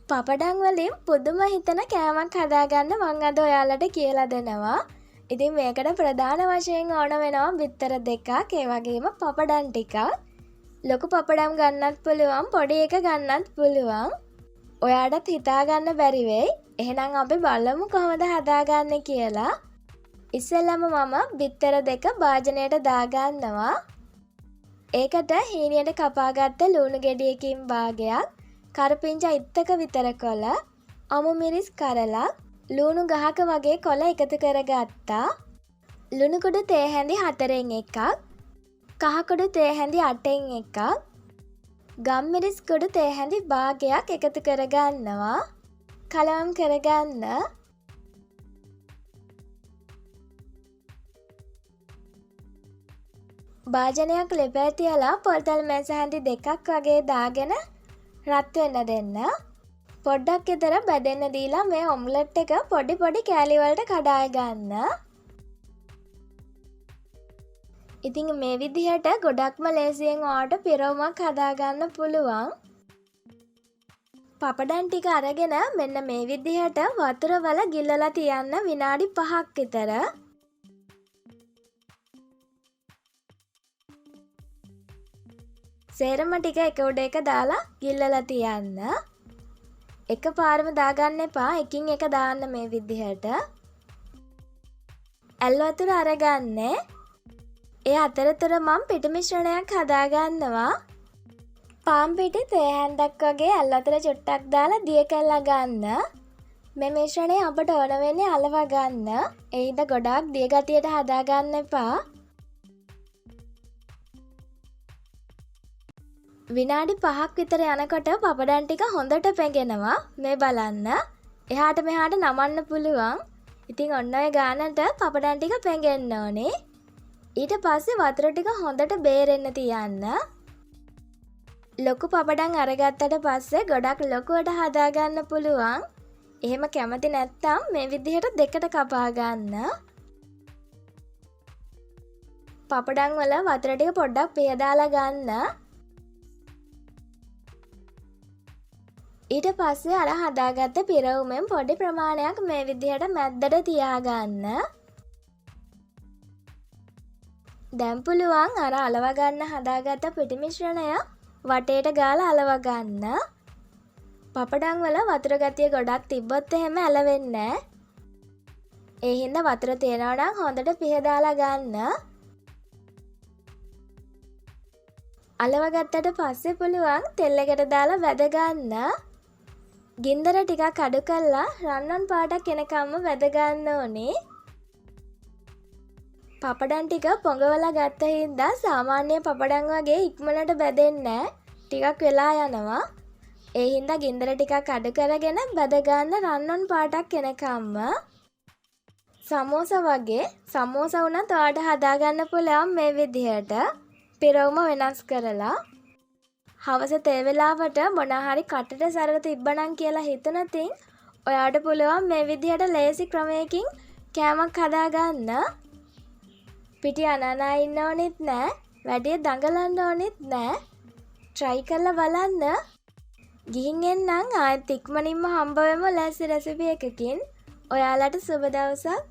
පපඩම් වලින් පුදුම හිතන කෑමක් හදාගන්න මං අද ඔයාලට කියලා දෙනවා. ඉතින් මේකට ප්‍රධාන වශයෙන් ඕන වෙනවා බිත්තර දෙකක්, ඒ වගේම පපඩම් ටිකක්. ලොකු පපඩම් ගන්නත් පුළුවන්, පොඩි එක ගන්නත් පුළුවන්. ඔයාටත් හිතාගන්න බැරි වෙයි. එහෙනම් අපි බලමු කොහොමද හදාගන්නේ කියලා. ඉස්සෙල්ලම මම බිත්තර දෙක භාජනයට දාගන්නවා. ඒකට හීනියට කපාගත්ත ලුණු ගෙඩියකින් භාගයක්, කරපිංචා ඉත්තක විතර කොළ, අමු මිරිස් කරලක්, ලුණු ගහක වගේ කොළ එකතු කරගත්තා. ලුණු කුඩු තේ හැඳි 4න් එකක්, කහ කුඩු තේ හැඳි 8න් එකක්, ගම්මිරිස් කුඩු තේ හැඳි භාගයක් එකතු කරගන්නවා. කලවම් කරගන්න. භාජනයක් ලෙපේ තියලා පොල්තල් මැස හැඳි දෙකක් වගේ දාගෙන රත් වෙන්න දෙන්න. පොඩ්ඩක් විතර බැදෙන්න දීලා මේ ඔම්ලට් එක පොඩි පොඩි කෑලි වලට කඩාය ගන්න. ඉතින් මේ විදිහට ගොඩක්ම ලේසියෙන් ඔයාලට පිරවුමක් හදාගන්න පුළුවන්. පපඩම් ටික අරගෙන මෙන්න මේ විදිහට වතුර වල ගිල්ලලා තියන්න විනාඩි 5ක් විතර. සේරම ටික එක උඩ එක දාලා ගිල්ලලා තියන්න. එකපාරම දාගන්න එපා, එකින් එක දාන්න මේ විදිහට. ඇල් වතුර අරගන්නේ. ඒ අතරතුර මම පිටි මිශ්‍රණයක් හදාගන්නවා. පාන් පිටි තේ හැන්දක් වගේ ඇල් වතුර චුට්ටක් දාලා දිය කළා ගන්න. මේ මිශ්‍රණය අපට ඕන වෙන්නේ අලව ගන්න. ඒ හින්දා ගොඩාක් දිය ගතියට හදාගන්න එපා. විනාඩි 5ක් විතර යනකොට පපඩම් ටික හොඳට පැගෙනවා. මේ බලන්න. එහාට මෙහාට නමන්න පුළුවන්. ඉතින් ඔන්න ඔය ගානට පපඩම් ටික පැගෙන්න ඕනේ. ඊට පස්සේ වතුර ටික හොඳට බේරෙන්න තියන්න. ලොකු පපඩම් අරගත්තට පස්සේ ගොඩක් ලොකුවට හදාගන්න පුළුවන්. එහෙම කැමති නැත්නම් මේ විදිහට දෙකට කපා ගන්න. පපඩම් වල වතුර ටික පොඩ්ඩක් පියදාලා ගන්න. ඊට පස්සේ අර හදාගත්ත පිරවුමෙන් පොඩි ප්‍රමාණයක් මේ විදිහට මැද්දට තියාගන්න. දැන් පුළුවන් අර අලව ගන්න හදාගත්ත පිටි මිශ්‍රණය වටේට ගාලා අලව ගන්න. පපඩම් වල වතුර ගතිය ගොඩක් තිබ්බොත් එහෙම ඇලවෙන්නේ නැහැ. ඒ හින්දා වතුර තියනවා නම් හොඳට පිහදාලා ගන්න. අලව ගත්තට පස්සේ පුළුවන් තෙල් එකට දාලා වැද ගන්න. ගින්දර ටිකක් අඩු කරලා රන්වන් පාටක් එනකම්ම වැද ගන්න ඕනේ. පපඩම් ටික පොඟවලා ගත්ත හින්දා සාමාන්‍ය පපඩම් වගේ ඉක්මනට බැදෙන්නේ නැහැ. ටිකක් වෙලා යනවා. ඒ හින්දා ගින්දර ටිකක් අඩු කරගෙන බැද ගන්න රන්වන් පාටක් එනකම්ම. සමෝසා වගේ සමෝසා උනත් ඔයාලට හදාගන්න පුළුවන් මේ විදිහට. පිරවුම වෙනස් කරලා. හවස තේ වෙලාවට මොනවා හරි කටට සැරලා තිබ්බනම් කියලා හිතනතින් ඔයාට පුළුවන් මේ විදිහට ලේසි ක්‍රමයකින් කෑමක් හදාගන්න. පිටි අනනා ඉන්න ඕනෙත් නෑ, වැඩි දඟලන්න ඕනෙත් නෑ. try කරලා බලන්න. ගිහින් එන්නම් ආයෙත් ඉක්මනින්ම හම්බ වෙමු ලෑස්ති රෙසිපි එකකින්. ඔයාලට සුබ දවසක්.